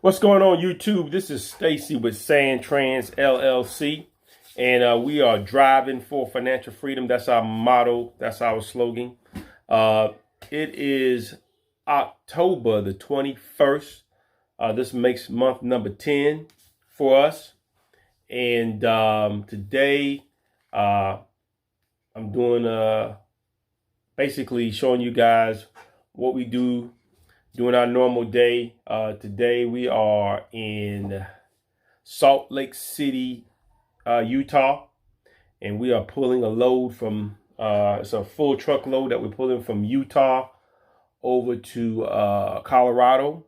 What's going on, YouTube? This is Stacy with Sandtrans LLC, and we are driving for financial freedom. That's our motto. That's our slogan. It is October the 21st. This makes month number 10 for us, and today I'm doing basically showing you guys what we do during our normal day. Today we are in Salt Lake City, Utah, and we are pulling a load from, it's a full truckload that we're pulling from Utah over to Colorado.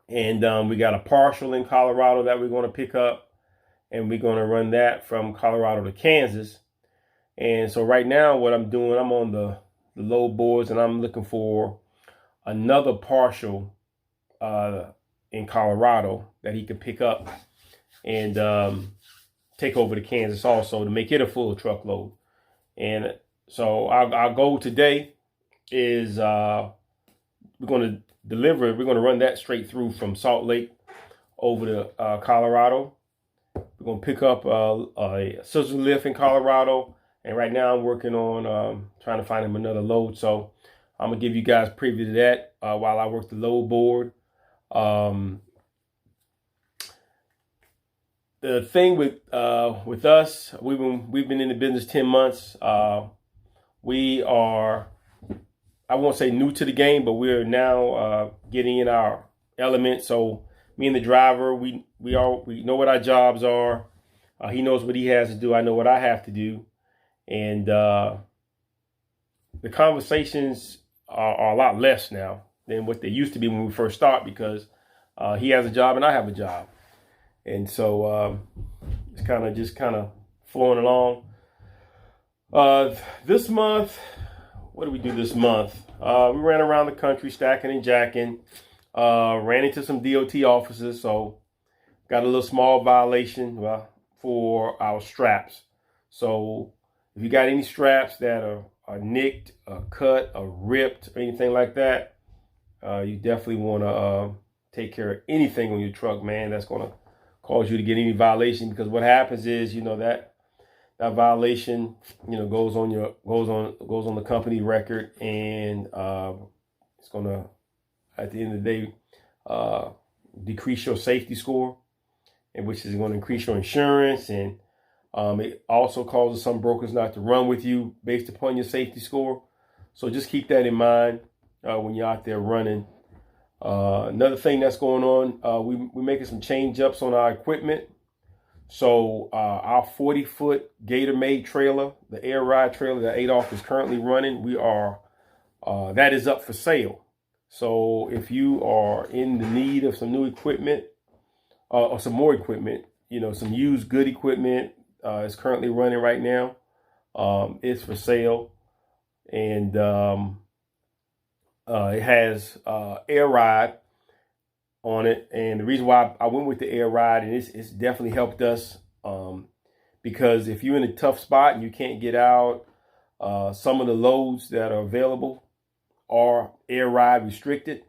And we got a partial in Colorado that we're going to pick up, and we're going to run that from Colorado to Kansas. And so right now what I'm doing, I'm on the load boards, and I'm looking for another partial in Colorado that he could pick up and take over to Kansas also to make it a full truckload. And so our goal today is we're going to deliver. We're going to run that straight through from Salt Lake over to Colorado. We're going to pick up a scissor lift in Colorado. And right now I'm working on trying to find him another load. So I'm going to give you guys a preview to that while I work the load board. The thing with us, we've been in the business 10 months. We are, I won't say new to the game, but we're now getting in our element. So me and the driver, we know what our jobs are. He knows what he has to do. I know what I have to do. And the conversations are a lot less now than what they used to be when we first start, because he has a job and I have a job. And so it's kind of flowing along. This month, what did we do this month? We ran around the country stacking and jacking, ran into some DOT officers, so got a little small violation for our straps. So if you got any straps that are nicked, cut, or ripped, or anything like that, you definitely want to take care of anything on your truck, man, that's going to cause you to get any violation. Because what happens is, that violation, goes on the company record, and it's going to, at the end of the day, decrease your safety score, and which is going to increase your insurance. And it also causes some brokers not to run with you based upon your safety score. So just keep that in mind when you're out there running. Another thing that's going on, we're making some change ups on our equipment. So our 40-foot Gator-made trailer, the air ride trailer that Adolph is currently running, that is up for sale. So if you are in the need of some new equipment or some more equipment, some used good equipment, it's currently running right now. It's for sale, and it has air ride on it. And the reason why I went with the air ride, and it's definitely helped us, because if you're in a tough spot and you can't get out, some of the loads that are available are air ride restricted,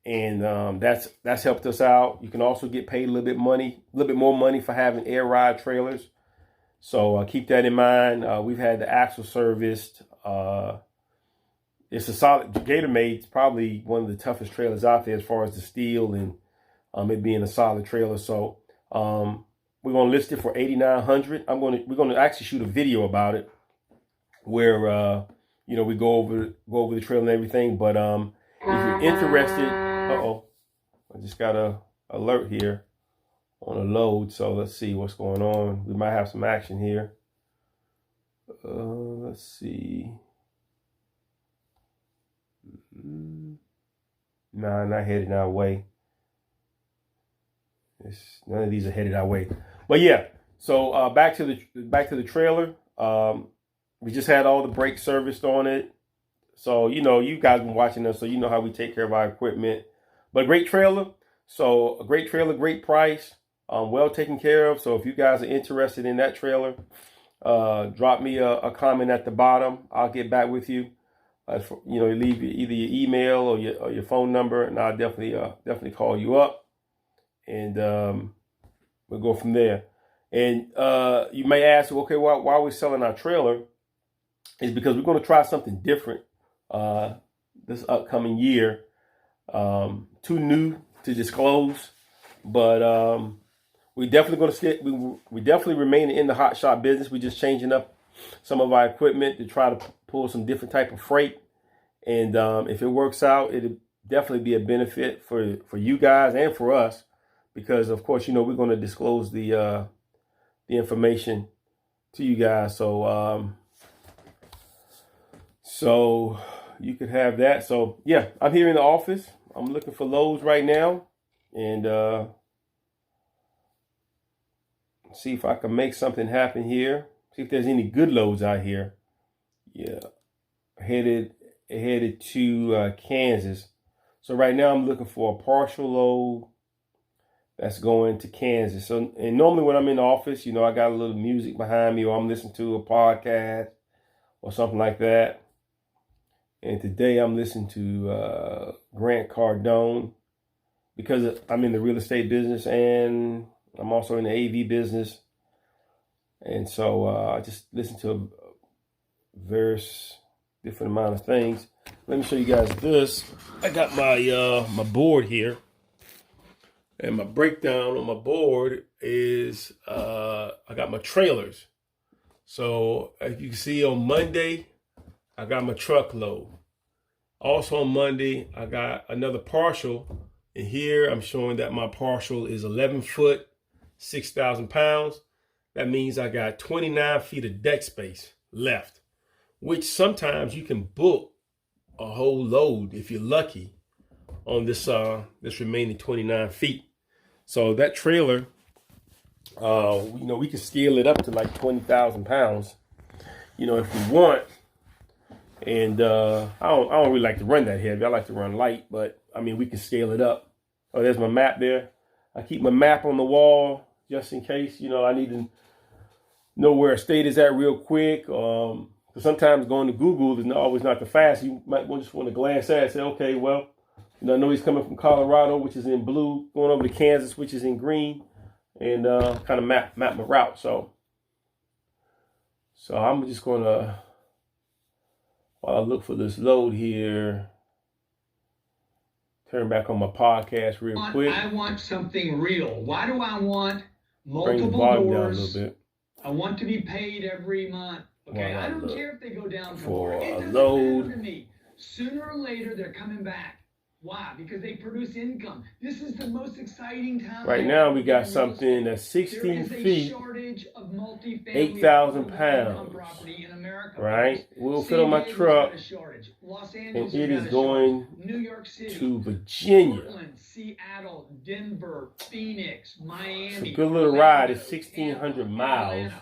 and that's helped us out. You can also get paid a little bit more money for having air ride trailers. So keep that in mind. We've had the axle serviced. It's a solid Gator-made. It's probably one of the toughest trailers out there as far as the steel and it being a solid trailer. So we're gonna list it for $8,900. We're gonna actually shoot a video about it where we go over the trailer and everything. But if you're interested, I just got a alert here on a load. So let's see what's going on. We might have some action here. Let's see. Nah, not headed our way. None of these are headed our way. But yeah, so back to the trailer. We just had all the brakes serviced on it. So you guys been watching us, so you know how we take care of our equipment. But great trailer. So a great trailer, great price, well taken care of. So if you guys are interested in that trailer, drop me a comment at the bottom. I'll get back with you. Leave either your email or your phone number, and I'll definitely call you up. and we'll go from there. And you may ask, okay, why are we selling our trailer? It's because we're going to try something different this upcoming year. Too new to disclose, but we definitely going to stick. We definitely remain in the hot shot business. We're just changing up some of our equipment to try to pull some different type of freight. And if it works out, it'll definitely be a benefit for you guys and for us, because of course, we're going to disclose the information to you guys. So you could have that. So yeah, I'm here in the office. I'm looking for loads right now, and see if I can make something happen here. See if there's any good loads out here. Yeah, headed to Kansas. So right now I'm looking for a partial load that's going to Kansas. So, and normally when I'm in the office, I got a little music behind me, or I'm listening to a podcast or something like that. And today I'm listening to Grant Cardone, because I'm in the real estate business and I'm also in the AV business. And so I just listen to a various different amount of things. Let me show you guys this. I got my my board here. And my breakdown on my board is I got my trailers. So as you can see, on Monday, I got my truckload. Also on Monday, I got another partial. And here I'm showing that my partial is 11 foot, 6,000 pounds. That means I got 29 feet of deck space left, which sometimes you can book a whole load if you're lucky on this remaining 29 feet. So that trailer, we can scale it up to like 20,000 pounds, if we want. And I don't really like to run that heavy. I like to run light, but I mean, we can scale it up. Oh, there's my map there. I keep my map on the wall just in case, I need to know where a state is at real quick. Because sometimes going to Google is always not the fast. You might just want to glance at it and say, okay, well, I know he's coming from Colorado, which is in blue, going over to Kansas, which is in green, and kind of map my route. So I'm just going to, while I look for this load here, turn back on my podcast real quick. I want something real. Why do I want Bring the multiple volume down a doors? little bit. I want to be paid every month. Okay, While I don't look care if they go down for tomorrow. It a doesn't load. matter to me. Sooner or later, they're coming back. Why? Because they produce income. This is the most exciting time. Right now, we got something that's 16 feet, 8,000 pounds. Right? We'll fit on my truck, and it is going New York City, to Virginia. Portland, Seattle, Denver, Phoenix, Miami. It's a good little ride. It's 1,600 miles.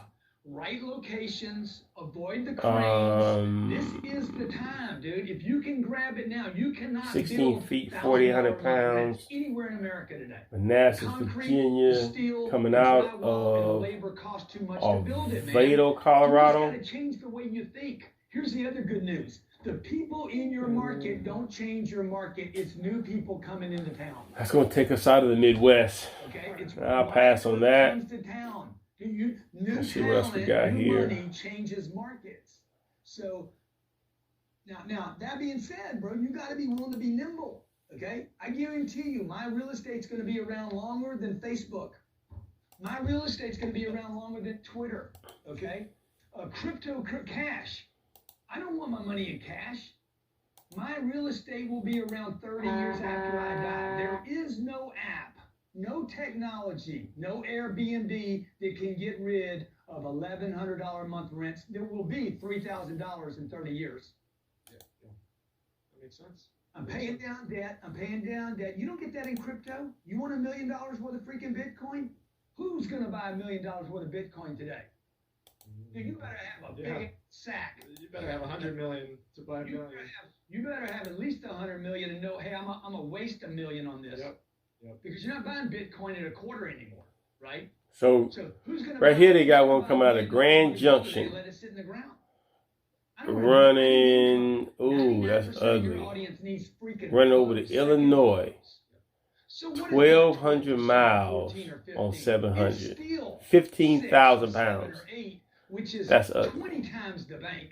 Right locations, avoid the cranes. This is the time, dude. If you can grab it now, you cannot 16 feet, 4,800 pounds. Anywhere in America today. Manassas, Virginia, coming out of Vado, Colorado. You got to change the way you think. Here's the other good news. The people in your market don't change your market. It's new people coming into town. That's going to take us out of the Midwest. Okay, I'll pass on that. New Let's see what else we got here. Money changes markets. So now that being said, bro, you got to be willing to be nimble. Okay, I guarantee you, my real estate's going to be around longer than Facebook. My real estate's going to be around longer than Twitter. Okay, crypto cash. I don't want my money in cash. My real estate will be around 30 years after I die. There is no app, no technology, no Airbnb that can get rid of $1,100 a month rents. There will be $3,000 in 30 years. Yeah. That makes sense. I'm paying down debt. You don't get that in crypto. You want $1 million worth of freaking Bitcoin? Who's going to buy $1 million worth of Bitcoin today? Dude, you better have a big sack. You better have 100 million to buy a million. You better have at least 100 million and know, hey, I'm gonna waste $1 million on this. Yep. Because you're not buying Bitcoin at a quarter anymore, right? So who's gonna right here they got one coming out of Grand Junction. Let it sit in the ground. Running, ooh, that's ugly. Running over to Illinois. So what is that, 1,200 12%, miles 14 or 15? on It's 700. still 15,000 6, 7, pounds. or 8, which is That's ugly. 20 times the bank.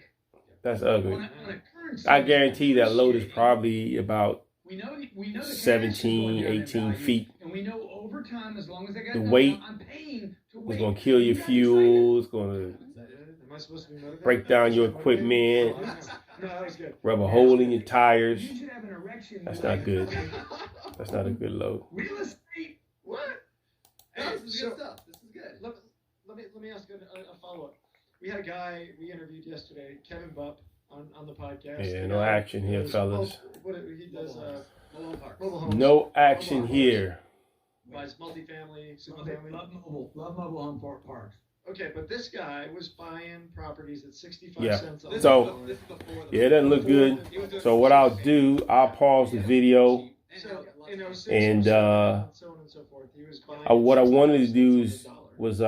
That's ugly. On a currency I that's guarantee that load is appreciating. probably about We know the cash is 17, going down in 18 value, feet. and we know over time, as long as I got The enough, weight I'm paying to It's wait. going to kill your You guys excited? fuel. It's going to Am I supposed to be motivated? break down your Is that motivated? equipment. No, that was good. Rub a hole in your tires. You should have an erection. That's not good. That's not a good load. Real estate. What? Hey, Hey, this is so- good stuff. This is good. Let me ask a follow-up. We had a guy we interviewed yesterday, Kevin Bupp, on the podcast. Yeah, The no guy action here, does fellas. He does Mobile parks. mobile homes. No action here. Buys multifamily, single Love, family. love mobile home parks. Okay, but this guy was buying properties at 65 Yeah. cents on the So- dollar. This is before the Yeah, it doesn't look good. So what I'll do, I'll pause the video. So, you know, And, so on and so forth. He was buying what I wanted to 65 do cents on the dollar. was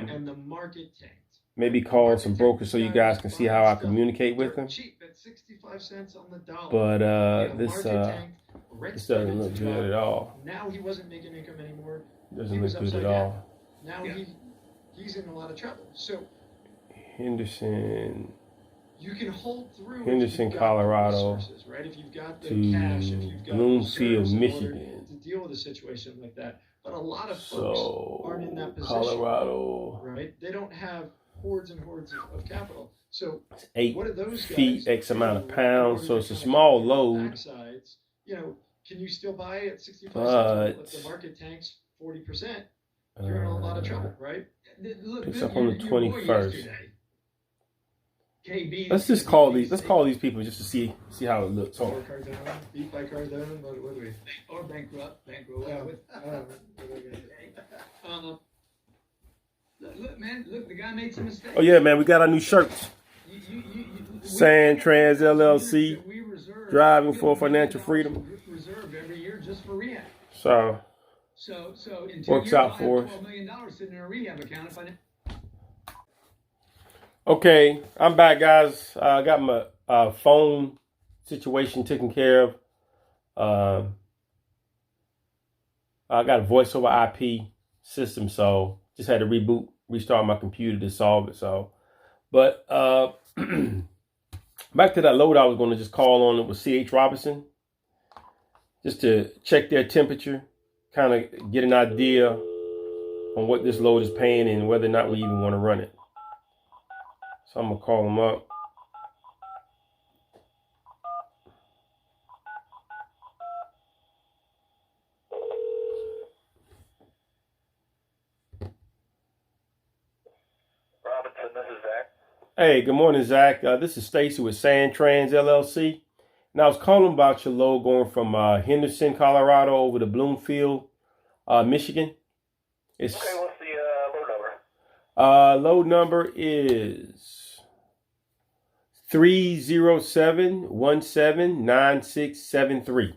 And the market tanked. maybe call some brokers so you guys can see how I communicate with them. Cheap at 65 cents on the dollar. But Yeah, the this market tanked, rent this started doesn't look to good drop. at all. Now he wasn't making income anymore. Doesn't He was look good upside at down. all. Now Yeah. he's in a lot of trouble. So Henderson you can hold through. if Henderson, you've got Colorado resources, right? If you've got the to cash, if you've got Bloomfield, reserves in order Michigan. to deal with a situation like that. But a lot of folks aren't in So that position, Colorado, right? They don't have hordes and hordes of capital. So it's 8 what are those feet, guys X amount of do in pounds. order So to it's a kinda small cover their load. backsides? You know, can you still buy at 65 But- cents if the market tanks 40%? You're in a lot of trouble, right? Look, Picks look, up on the your boy 21st. yesterday. KB. Let's just call these people just to see how it looks. Or Hold on. Cardone, beat by Cardone, what do we? Or bankrupt. Yeah. With, Um, look, man. Look, the guy made some mistakes. Oh yeah, man, we got our new shirts. Sandtrans LLC, We reserve driving for $50 financial million freedom. Reserve every year just for rehab. So So in 2 Works years, out I'll for have us. $12 million sitting in a rehab account if I. okay, I'm back, guys. I got my phone situation taken care of. I got a voice over IP system, so just had to restart my computer to solve it. So, but back to that load, I was going to just call on it with CH Robinson, just to check their temperature, kind of get an idea on what this load is paying and whether or not we even want to run it. So I'm gonna call them up. Robinson, this is Zach. Hey, good morning, Zach. This is Stacy with Sandtrans LLC. And I was calling about your load going from Henderson, Colorado over to Bloomfield, Michigan. It's Okay, what's the load number? load number is 307179673.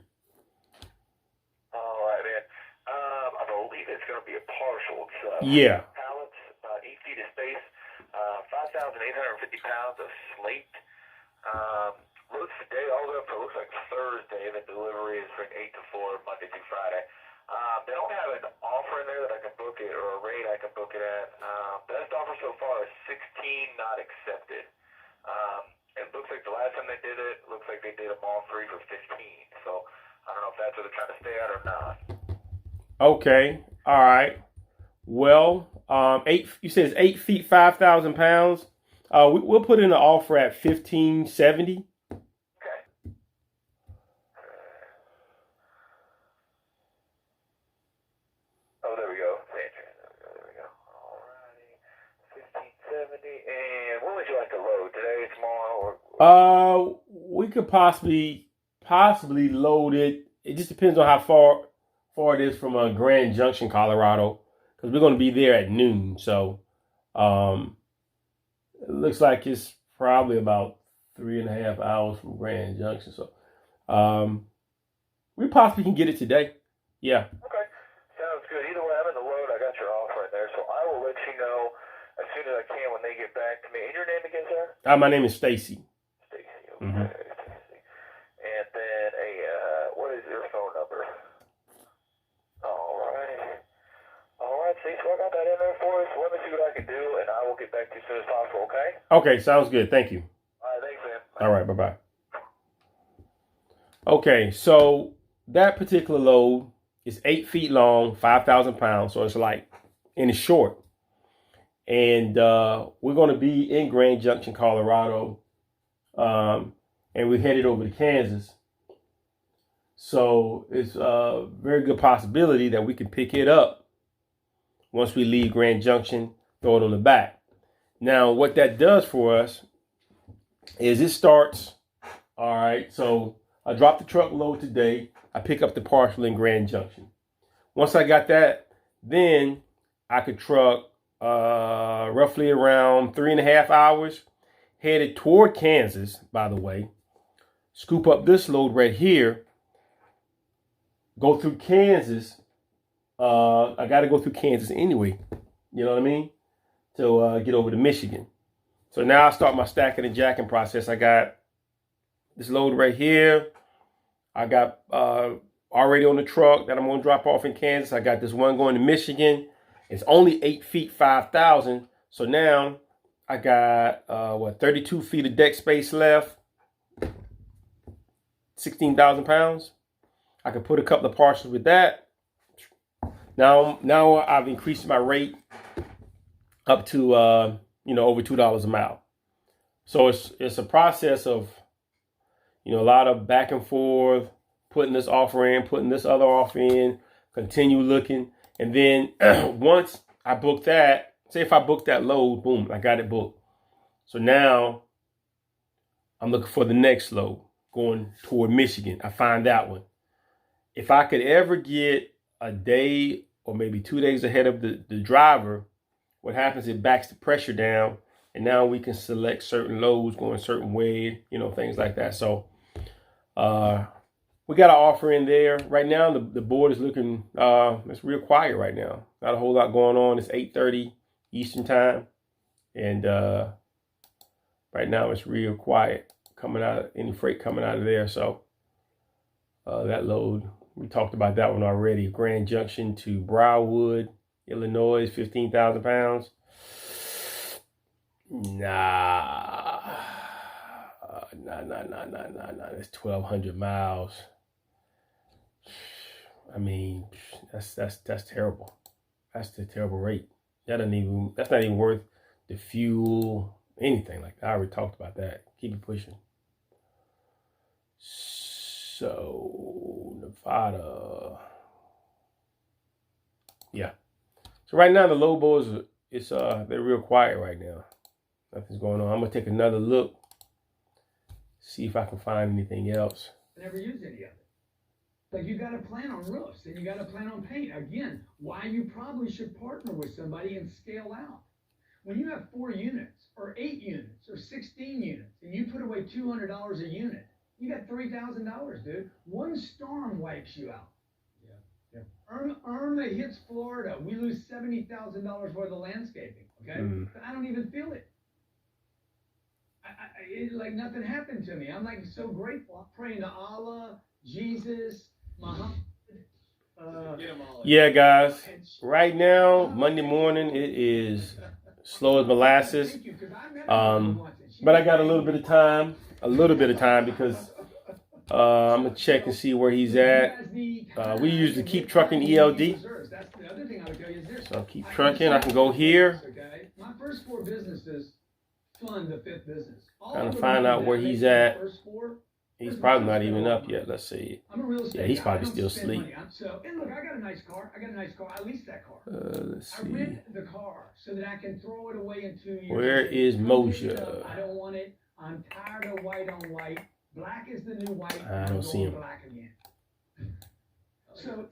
All right, man. I believe it's going to be a partial. It's Yeah. pallets, 8 feet of space, 5,850 pounds of slate. Loads today all the way up to looks like Thursday. The delivery is from 8 to 4, Monday through Friday. They don't have an offer in there that I can book it or a rate I can book it at. Best offer so far is 16, not accepted. It looks like the last time they did it, looks like they did them all 3 for 15. So I don't know if that's what they're trying to stay at or not. Okay. All right. Well, you said it's 8 feet, 5,000 pounds. We'll put in an offer at 1570. Okay. Oh, there we go. There we go. Alrighty. 1570. And when would you like to load? Today, tomorrow, or? We could possibly load it. It just depends on how far it is from Grand Junction, Colorado, because we're going to be there at noon. So, it looks like it's probably about 3.5 hours from Grand Junction. So, we possibly can get it today. Yeah. Okay. Sounds good. Either way, I'm in the load. I got your offer in there, so I will let you know as soon as I can when they get back to me. And your name again, sir? My name is Stacy. Stacy. Okay. Mhm. Stacy. And then what is your phone number? Alrighty, so I got that in there for us. Let me see what I can do, and I will get back to you as soon as possible, okay? Okay, sounds good. Thank you. Alright, thanks, man. All right, bye-bye. Okay, so that particular load is 8 feet long, 5,000 pounds, so it's light, and it's short. And we're going to be in Grand Junction, Colorado, and we're headed over to Kansas. So it's a very good possibility that we can pick it up once we leave Grand Junction, throw it on the back. Now, what that does for us is it starts, all right, so I dropped the truck load today. I pick up the parcel in Grand Junction. Once I got that, then I could truck roughly around 3.5 hours, headed toward Kansas, by the way, scoop up this load right here, go through Kansas. I got to go through Kansas anyway, you know what I mean, to get over to Michigan. So now I start my stacking and jacking process. I got this load right here. I got already on the truck that I'm going to drop off in Kansas. I got this one going to Michigan. It's only 8 feet, 5,000. So now I got, 32 feet of deck space left. 16,000 pounds. I could put a couple of parcels with that. Now I've increased my rate up to, over $2 a mile. So it's a process of, a lot of back and forth, putting this offer in, putting this other offer in, continue looking. And then once I book that, say if I book that load, boom, I got it booked. So now I'm looking for the next load going toward Michigan. I find that one. If I could ever get a day or maybe 2 days ahead of the driver, what happens, it backs the pressure down. And now we can select certain loads going a certain way, things like that. So we got an offer in there. Right now, the board is looking, it's real quiet right now. Not a whole lot going on. It's 8:30 Eastern time. And right now it's real quiet any freight coming out of there. So that load, we talked about that one already. Grand Junction to Briarwood, Illinois, 15,000 pounds. Nah. That's 1,200 miles. I mean, that's terrible. That's the terrible rate. That's not even worth the fuel, anything like that. I already talked about that. Keep it pushing. So Nevada. Yeah. So right now the low boys, they're real quiet right now. Nothing's going on. I'm gonna take another look, see if I can find anything else. Never use any of it. But you got to plan on roofs and you got to plan on paint. Again, why you probably should partner with somebody and scale out. When you have 4 units or 8 units or 16 units and you put away $200 a unit, you got $3,000, dude. One storm wipes you out. Yeah. Irma hits Florida. We lose $70,000 worth of landscaping. Okay, But I don't even feel it. It's like nothing happened to me. I'm like so grateful. I'm praying to Allah, Jesus, Muhammad. Yeah, guys. Right now, Monday morning, it is slow as molasses. But I got a little bit of time. Because I'm gonna check and see where he's at. We usually keep trucking ELD. So I'll keep trucking. I can go here. My first 4 businesses fund the 5th business. Trying to find out where he's at. He's probably not even up yet. Let's see. Yeah, he's probably still asleep. And look, I got a nice car. I leased that car. Let's see. I rent the car so that I can throw it away in 2 years. Where is Moshe? I don't want it. I'm tired of white on white. Black is the new white. I don't see him. Black again. So,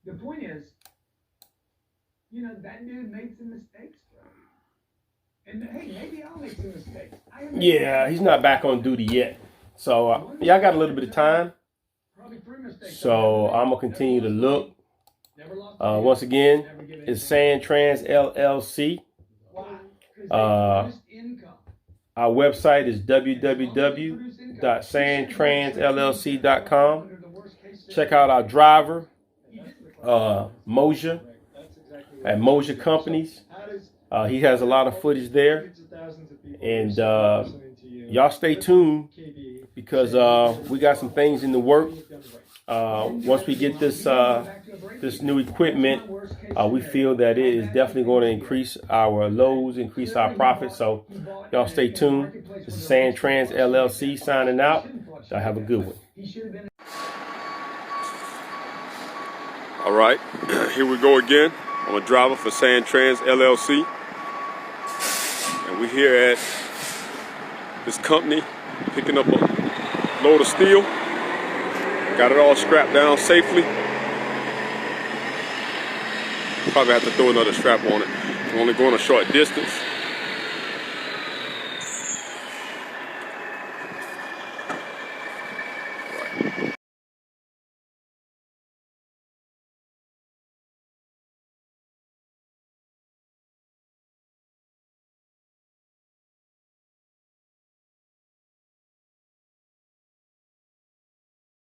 the point is, that dude made some mistakes, bro. And hey, maybe I'll make some mistakes. Yeah, he's not back on duty yet. So, I got a little bit of time. So, I'm going to continue to look. Once again, it's Sandtrans LLC. Our website is www.sandtransllc.com. Check out our driver, Moshe. at Moja Companies. He has a lot of footage there. And y'all stay tuned because we got some things in the work. Once we get this this new equipment, we feel that it is definitely going to increase our loads, increase our profits. So y'all stay tuned. This is Sandtrans LLC signing out. Y'all have a good one. All right, here we go again. I'm a driver for Sandtrans LLC. And we're here at this company picking up a load of steel. Got it all strapped down safely. Probably have to throw another strap on it. I'm only going a short distance.